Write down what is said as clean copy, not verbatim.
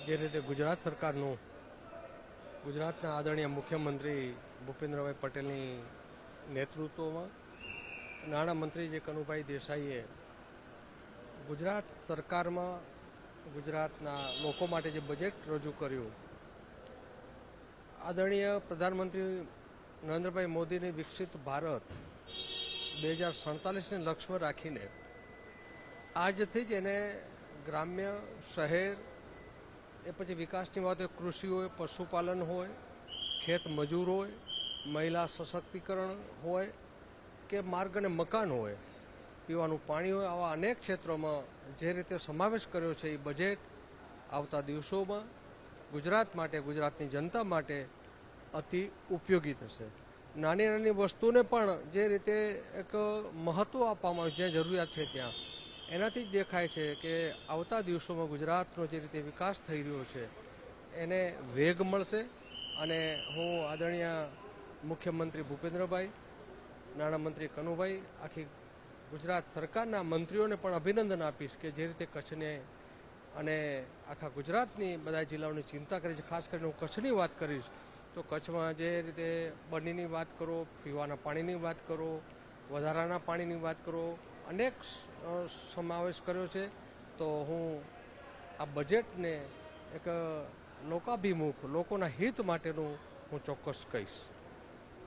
જે રીતે ગુજરાત સરકારનું ગુજરાતના આદરણીય મુખ્યમંત્રી ભૂપેન્દ્રભાઈ પટેલની નેતૃત્વમાં નાણામંત્રી જે કનુભાઈ દેસાઈએ ગુજરાત સરકારમાં ગુજરાતના લોકો માટે જે બજેટ રજૂ કર્યું, આદરણીય પ્રધાનમંત્રી નરેન્દ્રભાઈ મોદીની વિકસિત ભારત 2047ને લક્ષ્યમાં રાખીને આજથી જ એને ગ્રામ્ય, શહેર, એ પછી વિકાસની વાત હોય, કૃષિ હોય, પશુપાલન હોય, ખેત મજૂર હોય, મહિલા સશક્તિકરણ હોય કે માર્ગ અને મકાન હોય, પીવાનું પાણી હોય, આવા અનેક ક્ષેત્રોમાં જે રીતે સમાવેશ કર્યો છે એ બજેટ આવતા દિવસોમાં ગુજરાત માટે, ગુજરાતની જનતા માટે અતિ ઉપયોગી થશે. નાની નાની વસ્તુને પણ જે રીતે એક મહત્ત્વ આપવામાં આવ્યું, જ્યાં જરૂરિયાત છે ત્યાં, એનાથી જ દેખાય છે કે આવતા દિવસોમાં ગુજરાતનો જે રીતે વિકાસ થઈ રહ્યો છે એને વેગ મળશે. અને હું આદરણીય મુખ્યમંત્રી ભૂપેન્દ્રભાઈ, નાણામંત્રી કનુભાઈ, આખી ગુજરાત સરકારના મંત્રીઓને પણ અભિનંદન આપીશ કે જે રીતે કચ્છને અને આખા ગુજરાતની બધા જિલ્લાઓની ચિંતા કરી છે. ખાસ કરીને હું કચ્છની વાત કરીશ તો કચ્છમાં જે રીતે બનીની વાત કરો, પીવાના પાણીની વાત કરો, વધારાના પાણીની વાત કરો, અનેક સમાવેશ કર્યો છે. તો હું આ બજેટને એક લોકાભિમુખ, લોકોના હિત માટેનું હું ચોક્કસ કહીશ.